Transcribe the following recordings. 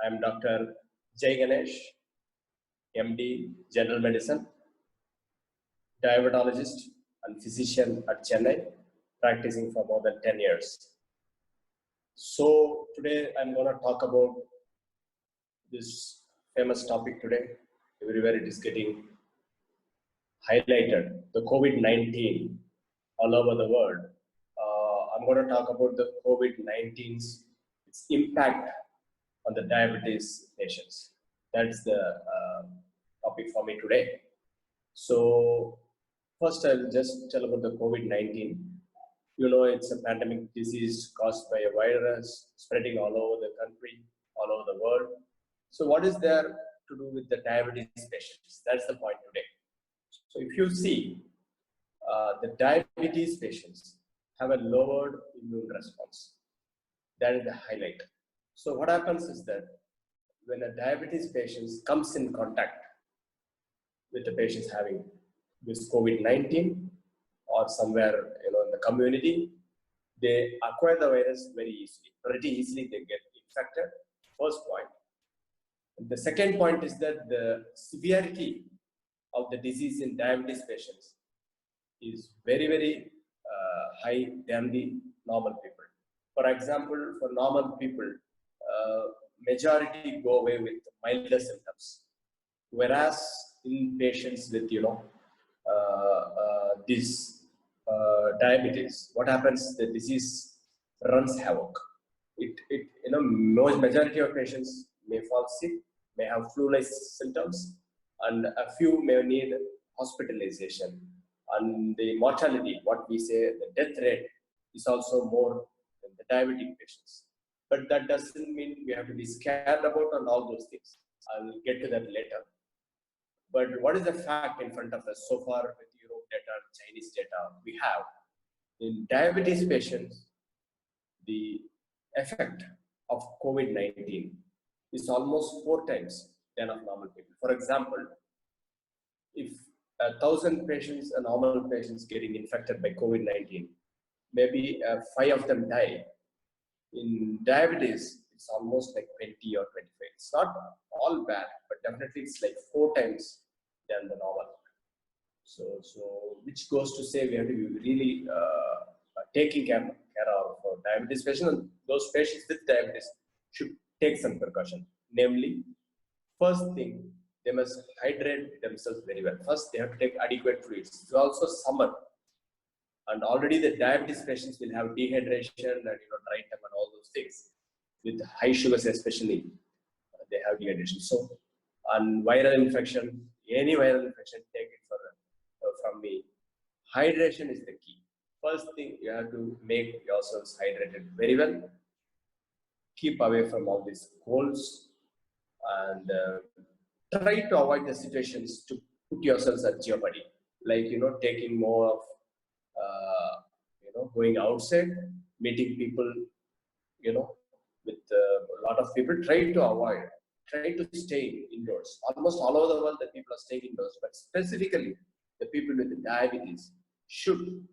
I'm Dr. Jaiganesh, MD, General Medicine, diabetologist and physician at Chennai, practicing for more than 10 years. So today I'm going to talk about this famous topic today. Everywhere it is getting highlighted, the COVID-19 all over the world. I'm going to talk about the COVID-19's its impact on the diabetes patients. That's the topic for me today. So first I'll just tell about the COVID-19. You know, it's a pandemic disease caused by a virus spreading all over the country, all over the world. So what is there to do with the diabetes patients? That's the point today. So if you see, the diabetes patients have a lowered immune response. That is the highlight. So what happens is that when a diabetes patient comes in contact with the patients having this COVID-19 or somewhere in the community, they acquire the virus very easily. Pretty easily they get infected. First point. The second point is that the severity of the disease in diabetes patients is very, very high than the normal people. For example, for normal people, majority go away with milder symptoms, whereas in patients with this diabetes, what happens? The disease runs havoc. Most majority of patients may fall sick, may have flu-like symptoms, and a few may need hospitalization. And the mortality, what we say, the death rate is also more than the diabetic patients. But that doesn't mean we have to be scared about and all those things. I will get to that later. But what is the fact in front of us so far with Europe data, Chinese data? We have in diabetes patients, the effect of COVID-19 is almost 4 times than of normal people. For example, if 1,000 patients, normal patients getting infected by COVID-19, maybe 5 of them die. In diabetes, it's almost like 20 or 25. It's not all bad, but definitely it's like 4 times than the normal. So which goes to say we have to be really taking care of diabetes patients, and those patients with diabetes should take some precaution. Namely, first thing, they must hydrate themselves very well. First, they have to take adequate fluids. It's also summer, and already the diabetes patients will have dehydration and dry tongue and all those things. With high sugars especially, they have dehydration. So, and viral infection, any viral infection, take it from me. Hydration is the key. First thing, you have to make yourselves hydrated very well. Keep away from all these colds, and try to avoid the situations to put yourselves at jeopardy, like taking more of going outside, meeting people with a lot of people. Try to avoid, try to stay indoors. Almost all over the world the people are staying indoors, but specifically the people with diabetes should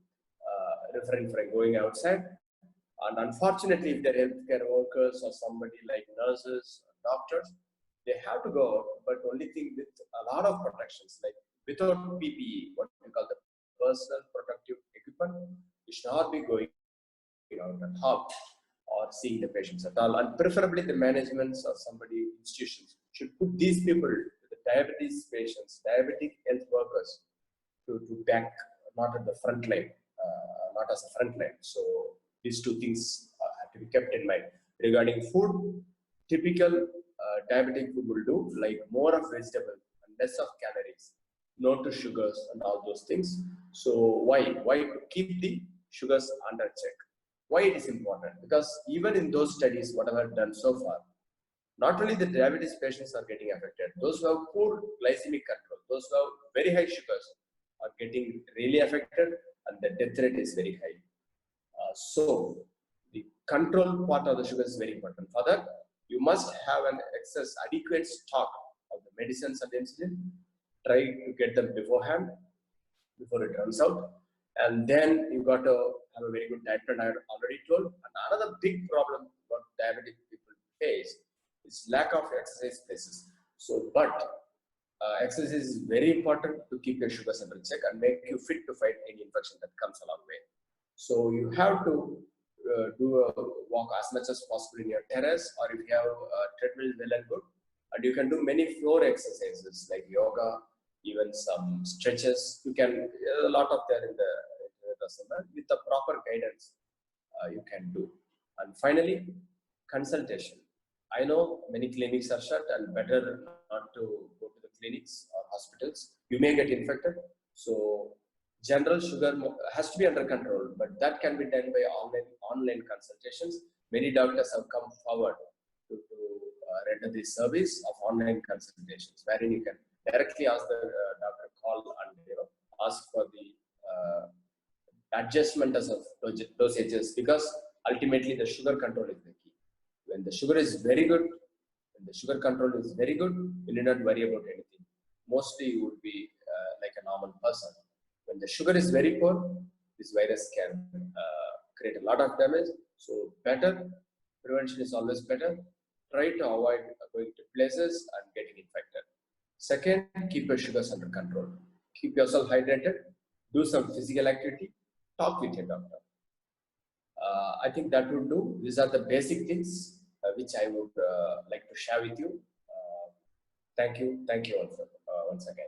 refrain from going outside. And unfortunately, if they're healthcare workers or somebody like nurses or doctors, they have to go out, but only thing with a lot of protections, like without PPE, what we call the personal protective equipment. You should not be going out at all or seeing the patients at all. And preferably the managements or somebody, institutions, should put these people, the diabetes patients, diabetic health workers, to back, not at the front line, not as a front line. So these two things have to be kept in mind. Regarding food, typical diabetic food will do, like more of vegetable and less of calories, no to sugars and all those things. So why to keep the sugars under check? Why it is important? Because even in those studies, whatever done so far, not only the diabetes patients are getting affected, those who have poor glycemic control, those who have very high sugars are getting really affected, and the death rate is very high. So the control part of the sugar is very important. For that, you must have an adequate stock of the medicines and insulin. Try to get them beforehand, before it runs out. And then you got to have a very good diet plan, I already told. And another big problem what diabetic people face is lack of exercise places. So, but exercise is very important to keep your sugars under check and make you fit to fight any infection that comes along way. So you have to do a walk as much as possible in your terrace, or if you have a treadmill, well and good. And you can do many floor exercises like yoga, even some stretches. You can, a lot of there in the summer with the proper guidance you can do. And finally, consultation. I know many clinics are shut and better not to go to the clinics or hospitals. You may get infected. So general sugar has to be under control, but that can be done by online consultations. Many doctors have come forward to render the service of online consultations, wherein you can directly ask the doctor, call and ask for the adjustment of dosages, because ultimately the sugar control is the key. When the sugar is very good, when the sugar control is very good, you need not worry about anything. Mostly you would be like a normal person. When the sugar is very poor, this virus can create a lot of damage. So better, prevention is always better. Try to avoid going to places and getting infected. Second, keep your sugars under control. Keep yourself hydrated. Do some physical activity. Talk with your doctor. I think that would do. These are the basic things which I would like to share with you. Thank you all for, once again.